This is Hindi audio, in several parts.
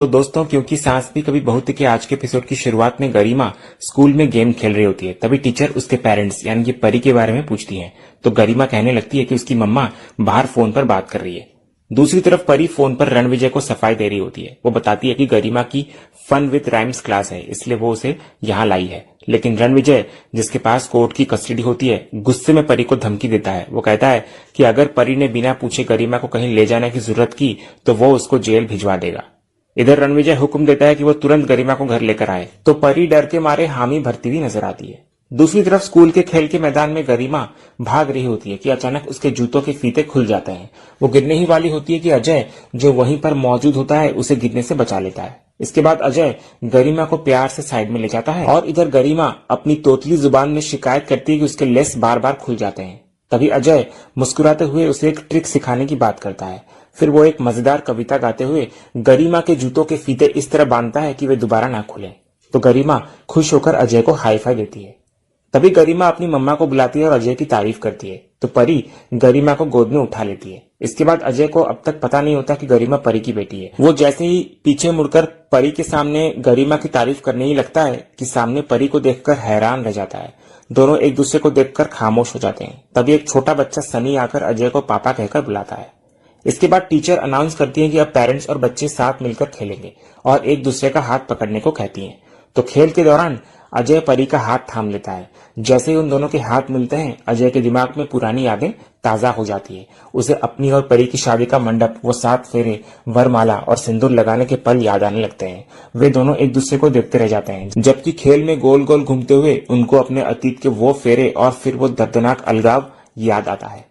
तो दोस्तों, क्योंकि सांस भी कभी बहू थी के आज के एपिसोड की शुरुआत में गरिमा स्कूल में गेम खेल रही होती है। तभी टीचर उसके पेरेंट्स यानी कि परी के बारे में पूछती है। तो गरिमा कहने लगती है कि उसकी मम्मा बाहर फोन पर बात कर रही है। दूसरी तरफ परी फोन पर रणविजय को सफाई दे रही होती है। वो बताती है कि गरिमा की फन विद राइम्स क्लास है, इसलिए वो उसे यहाँ लाई है। लेकिन रणविजय, जिसके पास कोर्ट की कस्टडी होती है, गुस्से में परी को धमकी देता है। वो कहता है कि अगर परी ने बिना पूछे गरिमा को कहीं ले जाने की जरूरत की तो वो उसको जेल भिजवा देगा। इधर रणविजय हुक्म देता है कि वो तुरंत गरिमा को घर लेकर आए। तो परी डर के मारे हामी भरती हुई नजर आती है। दूसरी तरफ स्कूल के खेल के मैदान में गरिमा भाग रही होती है कि अचानक उसके जूतों के फीते खुल जाते हैं। वो गिरने ही वाली होती है कि अजय, जो वहीं पर मौजूद होता है, उसे गिरने से बचा लेता है। इसके बाद अजय गरिमा को प्यार से साइड में ले जाता है और इधर गरिमा अपनी तोतली जुबान में शिकायत करती है कि उसके लेस बार बार खुल जाते हैं। तभी अजय मुस्कुराते हुए उसे एक ट्रिक सिखाने की बात करता है। फिर वो एक मजेदार कविता गाते हुए गरिमा के जूतों के फीते इस तरह बांधता है कि वे दोबारा ना खुलें। तो गरिमा खुश होकर अजय को हाई फाई देती है। तभी गरिमा अपनी मम्मा को बुलाती है और अजय की तारीफ करती है। तो परी गरिमा को गोद में उठा लेती है। इसके बाद अजय को अब तक पता नहीं होता कि गरिमा परी की बेटी है। वो जैसे ही पीछे मुड़कर परी के सामने गरिमा की तारीफ करने ही लगता है कि सामने परी को देखकर हैरान रह जाता है। दोनों एक दूसरे को देखकर खामोश हो जाते हैं। तभी एक छोटा बच्चा सनी आकर अजय को पापा कहकर बुलाता है। इसके बाद टीचर अनाउंस करती है कि अब पेरेंट्स और बच्चे साथ मिलकर खेलेंगे और एक दूसरे का हाथ पकड़ने को कहती हैं। तो खेल के दौरान अजय परी का हाथ थाम लेता है। जैसे ही उन दोनों के हाथ मिलते हैं, अजय के दिमाग में पुरानी यादें ताजा हो जाती है। उसे अपनी और परी की शादी का मंडप, वो 7 फेरे, वरमाला और सिंदूर लगाने के पल याद आने लगते हैं। वे दोनों एक दूसरे को देखते रह जाते हैं, जबकि खेल में गोल गोल घूमते हुए उनको अपने अतीत के वो फेरे और फिर वो दर्दनाक अलगाव याद आता है।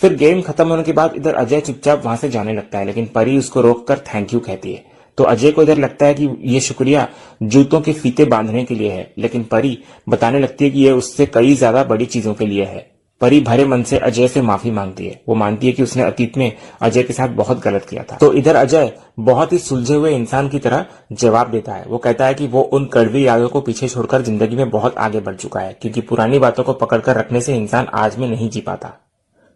फिर गेम खत्म होने के बाद इधर अजय चुपचाप वहां से जाने लगता है, लेकिन परी उसको रोककर थैंक यू कहती है। तो अजय को इधर लगता है कि ये शुक्रिया जूतों के फीते बांधने के लिए है, लेकिन परी बताने लगती है कि ये उससे कई ज्यादा बड़ी चीजों के लिए है। परी भरे मन से अजय से माफी मांगती है। वो मानती है कि उसने अतीत में अजय के साथ बहुत गलत किया था। तो इधर अजय बहुत ही सुलझे हुए इंसान की तरह जवाब देता है। वो कहता है कि वो उन कड़वी यादों को पीछे छोड़कर जिंदगी में बहुत आगे बढ़ चुका है, क्योंकि पुरानी बातों को पकड़कर रखने से इंसान आज में नहीं जी पाता।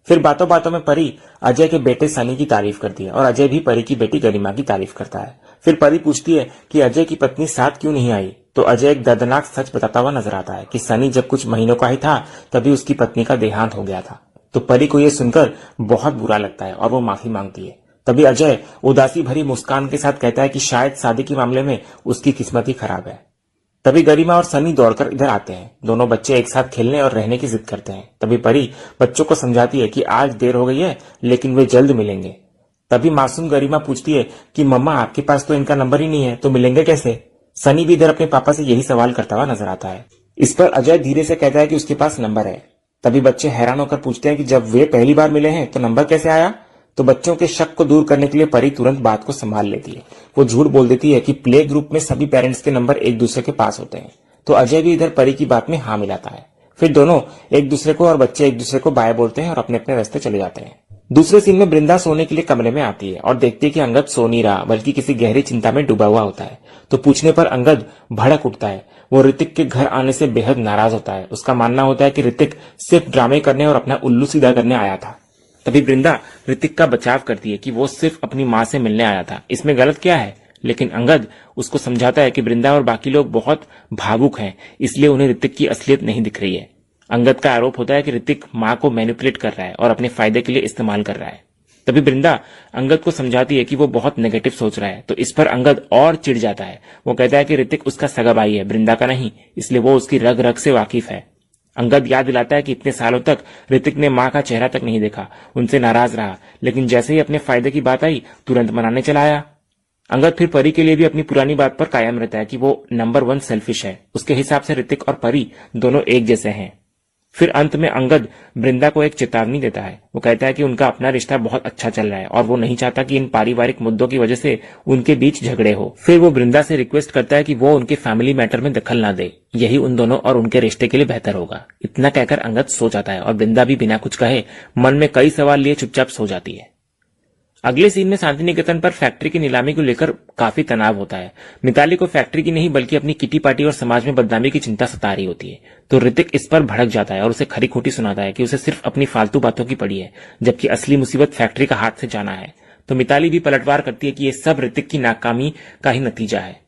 फिर बातों बातों में परी अजय के बेटे सनी की तारीफ करती है और अजय भी परी की बेटी गरिमा की तारीफ करता है। फिर परी पूछती है कि अजय की पत्नी साथ क्यों नहीं आई। तो अजय एक दर्दनाक सच बताता हुआ नजर आता है कि सनी जब कुछ महीनों का ही था तभी उसकी पत्नी का देहांत हो गया था। तो परी को यह सुनकर बहुत बुरा लगता है और वो माफी मांगती है। तभी अजय उदासी भरी मुस्कान के साथ कहता है कि शायद शादी के मामले में उसकी किस्मत ही खराब है। तभी गरिमा और सनी दौड़कर इधर आते हैं। दोनों बच्चे एक साथ खेलने और रहने की जिद करते हैं। तभी परी बच्चों को समझाती है कि आज देर हो गई है, लेकिन वे जल्द मिलेंगे। तभी मासूम गरिमा पूछती है कि मम्मा, आपके पास तो इनका नंबर ही नहीं है, तो मिलेंगे कैसे। सनी भी इधर अपने पापा से यही सवाल करता हुआ नजर आता है। इस पर अजय धीरे से कहता है कि उसके पास नंबर है। तभी बच्चे हैरान होकर पूछते हैं कि जब वे पहली बार मिले हैं तो नंबर कैसे आया। तो बच्चों के शक को दूर करने के लिए परी तुरंत बात को संभाल लेती है। वो झूठ बोल देती है कि प्ले ग्रुप में सभी पेरेंट्स के नंबर एक दूसरे के पास होते हैं। तो अजय भी इधर परी की बात में हाँ मिलाता है। फिर दोनों एक दूसरे को और बच्चे एक दूसरे को बाय बोलते हैं और अपने अपने रास्ते चले जाते हैं। दूसरे सीन में वृंदा सोने के लिए कमरे में आती है और देखती है कि अंगद सो नहीं रहा, बल्कि किसी गहरी चिंता में डूबा हुआ होता है। तो पूछने पर अंगद भड़क उठता है। वो ऋतिक के घर आने से बेहद नाराज होता है। उसका मानना होता है कि ऋतिक सिर्फ ड्रामे करने और अपना उल्लू सीधा करने आया था। तभी वृंदा ऋतिक का बचाव करती है कि वो सिर्फ अपनी माँ से मिलने आया था, इसमें गलत क्या है। लेकिन अंगद उसको समझाता है कि वृंदा और बाकी लोग बहुत भावुक हैं, इसलिए उन्हें ऋतिक की असलियत नहीं दिख रही है। अंगद का आरोप होता है कि ऋतिक माँ को मैनिपुलेट कर रहा है और अपने फायदे के लिए इस्तेमाल कर रहा है। तभी वृंदा अंगद को समझाती है कि वो बहुत नेगेटिव सोच रहा है। तो इस पर अंगद और चिढ़ जाता है। वो कहता है कि ऋतिक उसका सगा भाई है, वृंदा का नहीं, इसलिए वो उसकी रग रग से वाकिफ है। अंगद याद दिलाता है कि इतने सालों तक ऋतिक ने माँ का चेहरा तक नहीं देखा, उनसे नाराज रहा, लेकिन जैसे ही अपने फायदे की बात आई तुरंत मनाने चला आया। अंगद फिर परी के लिए भी अपनी पुरानी बात पर कायम रहता है कि वो नंबर 1 सेल्फिश है। उसके हिसाब से ऋतिक और परी दोनों एक जैसे हैं। फिर अंत में अंगद वृंदा को एक चेतावनी देता है। वो कहता है कि उनका अपना रिश्ता बहुत अच्छा चल रहा है और वो नहीं चाहता कि इन पारिवारिक मुद्दों की वजह से उनके बीच झगड़े हो। फिर वो वृंदा से रिक्वेस्ट करता है कि वो उनके फैमिली मैटर में दखल ना दे, यही उन दोनों और उनके रिश्ते के लिए बेहतर होगा। इतना कहकर अंगद सो जाता है और वृंदा भी बिना कुछ कहे मन में कई सवाल लिए चुपचाप सो जाती है। अगले सीन में शांति निकेतन पर फैक्ट्री की नीलामी को लेकर काफी तनाव होता है। मिताली को फैक्ट्री की नहीं बल्कि अपनी किटी पार्टी और समाज में बदनामी की चिंता सता रही होती है। तो ऋतिक इस पर भड़क जाता है और उसे खरी खोटी सुनाता है कि उसे सिर्फ अपनी फालतू बातों की पड़ी है, जबकि असली मुसीबत फैक्ट्री का हाथ से जाना है। तो मिताली भी पलटवार करती है कि ये सब ऋतिक की नाकामी का ही नतीजा है।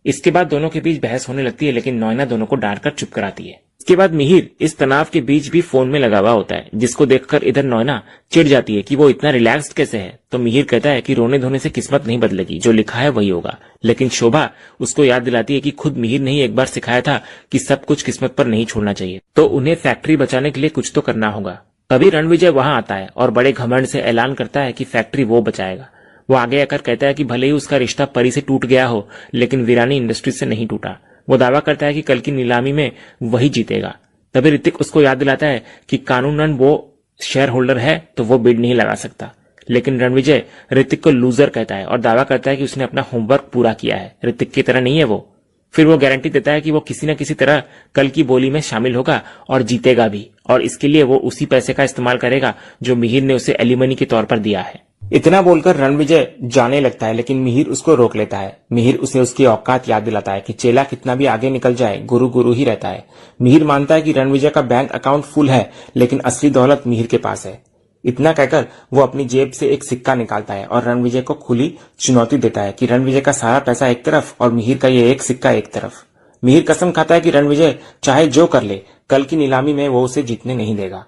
इसके बाद दोनों के बीच बहस होने लगती है, लेकिन नॉयना दोनों को डांट कर चुप कराती है। इसके बाद मिहिर इस तनाव के बीच भी फोन में लगा हुआ होता है, जिसको देखकर इधर नॉयना चिढ़ जाती है कि वो इतना रिलैक्स्ड कैसे है। तो मिहिर कहता है कि रोने धोने से किस्मत नहीं बदलेगी, जो लिखा है वही होगा। लेकिन शोभा उसको याद दिलाती है कि खुद मिहिर ने ही एक बार सिखाया था कि सब कुछ किस्मत पर नहीं छोड़ना चाहिए, तो उन्हें फैक्ट्री बचाने के लिए कुछ तो करना होगा। तभी रणविजय वहां आता है और बड़े घमंड से ऐलान करता है कि फैक्ट्री वो बचाएगा। वो आगे आकर कहता है कि भले ही उसका रिश्ता परी से टूट गया हो, लेकिन वीरानी इंडस्ट्रीज से नहीं टूटा। वो दावा करता है कि कल की नीलामी में वही जीतेगा। तभी ऋतिक उसको याद दिलाता है कि कानूनन वो शेयर होल्डर है, तो वो बिड नहीं लगा सकता। लेकिन रणविजय ऋतिक को लूजर कहता है और दावा करता है कि उसने अपना होमवर्क पूरा किया है, ऋतिक की तरह नहीं है वो। फिर वो गारंटी देता है कि वो किसी न किसी तरह कल की बोली में शामिल होगा और जीतेगा भी, और इसके लिए वो उसी पैसे का इस्तेमाल करेगा जो मिहिर ने उसे एलिमनी के तौर पर दिया है। इतना बोलकर रणविजय जाने लगता है, लेकिन मिहिर उसको रोक लेता है। मिहिर उसे उसकी औकात याद दिलाता है कि चेला कितना भी आगे निकल जाए, गुरु गुरु ही रहता है। मिहिर मानता है कि रणविजय का बैंक अकाउंट फुल है, लेकिन असली दौलत मिहिर के पास है। इतना कहकर वो अपनी जेब से एक सिक्का निकालता है और रणविजय को खुली चुनौती देता है कि रणविजय का सारा पैसा एक तरफ और मिहिर का ये एक सिक्का एक तरफ। मिहिर कसम खाता है कि रणविजय चाहे जो कर ले, कल की नीलामी में वो उसे जीतने नहीं देगा।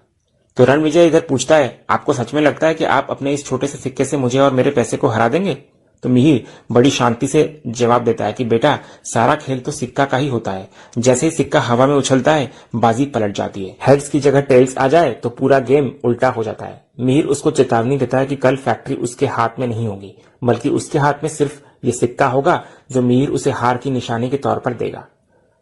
तो रणविजय इधर पूछता है, आपको सच में लगता है कि आप अपने इस छोटे से सिक्के से मुझे और मेरे पैसे को हरा देंगे? तो मिहिर बड़ी शांति से जवाब देता है कि बेटा, सारा खेल तो सिक्का का ही होता है। जैसे ही सिक्का हवा में उछलता है, बाजी पलट जाती है। हेड्स की जगह टेल्स आ जाए तो पूरा गेम उल्टा हो जाता है। मिहिर उसको चेतावनी देता है कि कल फैक्ट्री उसके हाथ में नहीं होगी, बल्कि उसके हाथ में सिर्फ ये सिक्का होगा जो मिहिर उसे हार की निशानी के तौर पर देगा।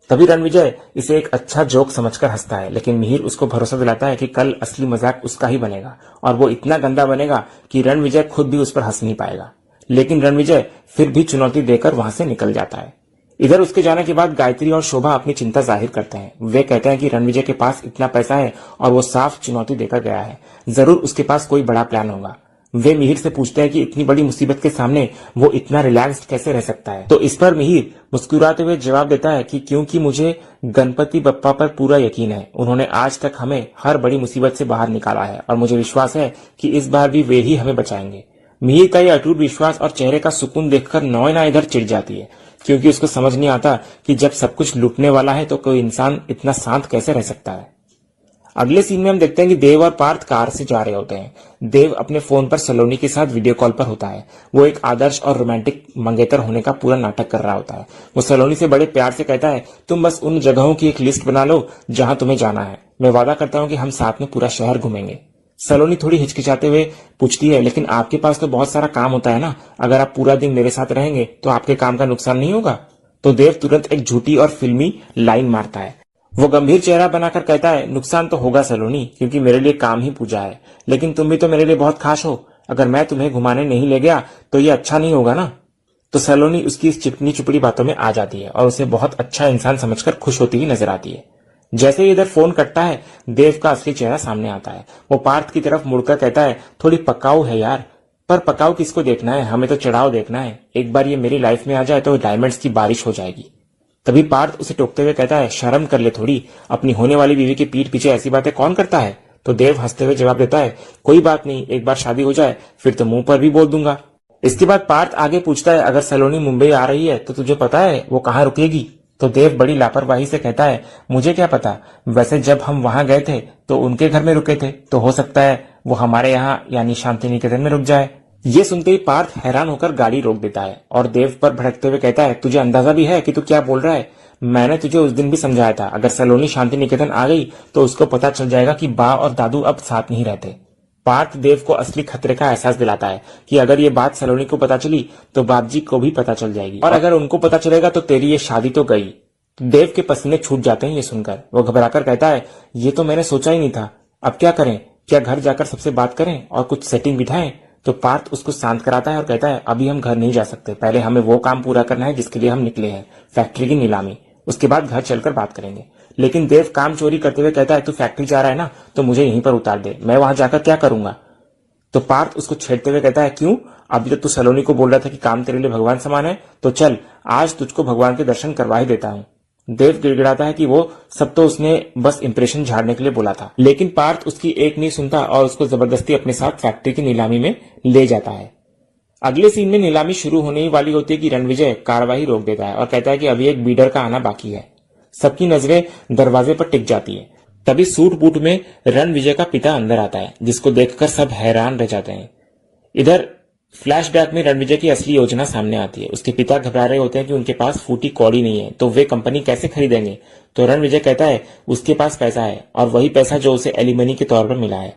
तभी रणविजय इसे एक अच्छा जोक समझकर हंसता है, लेकिन मिहिर उसको भरोसा दिलाता है कि कल असली मजाक उसका ही बनेगा और वो इतना गंदा बनेगा कि रणविजय खुद भी उस पर हंस नहीं पाएगा। लेकिन रणविजय फिर भी चुनौती देकर वहां से निकल जाता है। इधर उसके जाने के बाद गायत्री और शोभा अपनी चिंता जाहिर करते हैं। वे कहते हैं कि रणविजय के पास इतना पैसा है और वो साफ चुनौती देकर गया है, जरूर उसके पास कोई बड़ा प्लान होगा। वे मिहिर से पूछते हैं कि इतनी बड़ी मुसीबत के सामने वो इतना रिलैक्स्ड कैसे रह सकता है। तो इस पर मिहिर मुस्कुराते हुए जवाब देता है कि क्योंकि मुझे गणपति बप्पा पर पूरा यकीन है। उन्होंने आज तक हमें हर बड़ी मुसीबत से बाहर निकाला है और मुझे विश्वास है कि इस बार भी वे ही हमें बचाएंगे। मिहिर का यह अटूट विश्वास और चेहरे का सुकून देखकर नॉयना इधर चिढ़ जाती है, क्योंकि उसको समझ नहीं आता कि जब सब कुछ लूटने वाला है तो कोई इंसान इतना शांत कैसे रह सकता है। अगले सीन में हम देखते हैं कि देव और पार्थ कार से जा रहे होते हैं। देव अपने फोन पर सलोनी के साथ वीडियो कॉल पर होता है। वो एक आदर्श और रोमांटिक मंगेतर होने का पूरा नाटक कर रहा होता है। वो सलोनी से बड़े प्यार से कहता है, तुम बस उन जगहों की एक लिस्ट बना लो जहां तुम्हें जाना है। मैं वादा करता हूं कि हम साथ में पूरा शहर घूमेंगे। सलोनी थोड़ी हिचकिचाते हुए पूछती है, लेकिन आपके पास तो बहुत सारा काम होता है ना, अगर आप पूरा दिन मेरे साथ रहेंगे तो आपके काम का नुकसान नहीं होगा? तो देव तुरंत एक झूठी और फिल्मी लाइन मारता है। वो गंभीर चेहरा बनाकर कहता है, नुकसान तो होगा सलोनी, क्योंकि मेरे लिए काम ही पूजा है, लेकिन तुम भी तो मेरे लिए बहुत खास हो। अगर मैं तुम्हें घुमाने नहीं ले गया तो ये अच्छा नहीं होगा ना। तो सलोनी उसकी इस चिकनी चुपड़ी बातों में आ जाती है और उसे बहुत अच्छा इंसान समझकर खुश होती हुई नजर आती है। जैसे ही इधर फोन कटता है, देव का असली चेहरा सामने आता है। वो पार्थ की तरफ मुड़कर कहता है, थोड़ी पकाऊ है यार। पर पकाऊ किसको देखना है, हमें तो चढ़ाव देखना है। एक बार ये मेरी लाइफ में आ जाए तो डायमंड्स की बारिश हो जाएगी। तभी पार्थ उसे टोकते हुए कहता है, शर्म कर ले थोड़ी, अपनी होने वाली बीवी की पीठ पीछे ऐसी बातें कौन करता है? तो देव हंसते हुए जवाब देता है, कोई बात नहीं, एक बार शादी हो जाए फिर तो मुंह पर भी बोल दूंगा। इसके बाद पार्थ आगे पूछता है, अगर सलोनी मुंबई आ रही है तो तुझे पता है वो कहाँ रुकेगी? तो देव बड़ी लापरवाही से कहता है, मुझे क्या पता, वैसे जब हम वहां गए थे तो उनके घर में रुके थे, तो हो सकता है वो हमारे यहाँ यानी शांति निकेतन में रुक जाए। ये सुनते ही पार्थ हैरान होकर गाड़ी रोक देता है और देव पर भड़कते हुए कहता है, तुझे अंदाजा भी है कि तू क्या बोल रहा है? मैंने तुझे उस दिन भी समझाया था, अगर सलोनी शांति निकेतन आ गई तो उसको पता चल जाएगा कि बा और दादू अब साथ नहीं रहते। पार्थ देव को असली खतरे का एहसास दिलाता है कि अगर ये बात सलोनी को पता चली तो बापजी को भी पता चल जाएगी, और अगर उनको पता चलेगा तो तेरी ये शादी तो गई। तो देव के पसीने छूट जाते हैं ये सुनकर। वो घबराकर कहता है, ये तो मैंने सोचा ही नहीं था, अब क्या करें? क्या घर जाकर सबसे बात करें और कुछ सेटिंग बिठाएं? तो पार्थ उसको शांत कराता है और कहता है, अभी हम घर नहीं जा सकते, पहले हमें वो काम पूरा करना है जिसके लिए हम निकले हैं, फैक्ट्री की नीलामी। उसके बाद घर चलकर बात करेंगे। लेकिन देव काम चोरी करते हुए कहता है, तू फैक्ट्री जा रहा है ना, तो मुझे यहीं पर उतार दे, मैं वहां जाकर क्या करूंगा? तो पार्थ उसको छेड़ते हुए कहता है, क्यों? अभी तो तू सलोनी को बोल रहा था कि काम तेरे लिए भगवान समान है, तो चल आज तुझको भगवान के दर्शन करवा ही देता हूँ। देव गिड़गिड़ाता है कि वो सब तो उसने बस इंप्रेशन झाड़ने के लिए बोला था, लेकिन पार्थ उसकी एक नहीं सुनता और उसको जबरदस्ती अपने साथ फैक्ट्री की नीलामी में ले जाता है। अगले सीन में नीलामी शुरू होने ही वाली होती है कि रणविजय कार्यवाही रोक देता है और कहता है कि अभी एक बीडर का आना बाकी है। सबकी नजरें दरवाजे पर टिक जाती है। तभी सूट बूट में रणविजय का पिता अंदर आता है, जिसको देखकर सब हैरान रह जाते हैं। इधर फ्लैशबैक में रणविजय की असली योजना सामने आती है। उसके पिता घबरा रहे होते हैं कि उनके पास फूटी कौड़ी नहीं है, तो वे कंपनी कैसे खरीदेंगे। तो रणविजय कहता है उसके पास पैसा है, और वही पैसा जो उसे एलिमनी के तौर पर मिला है।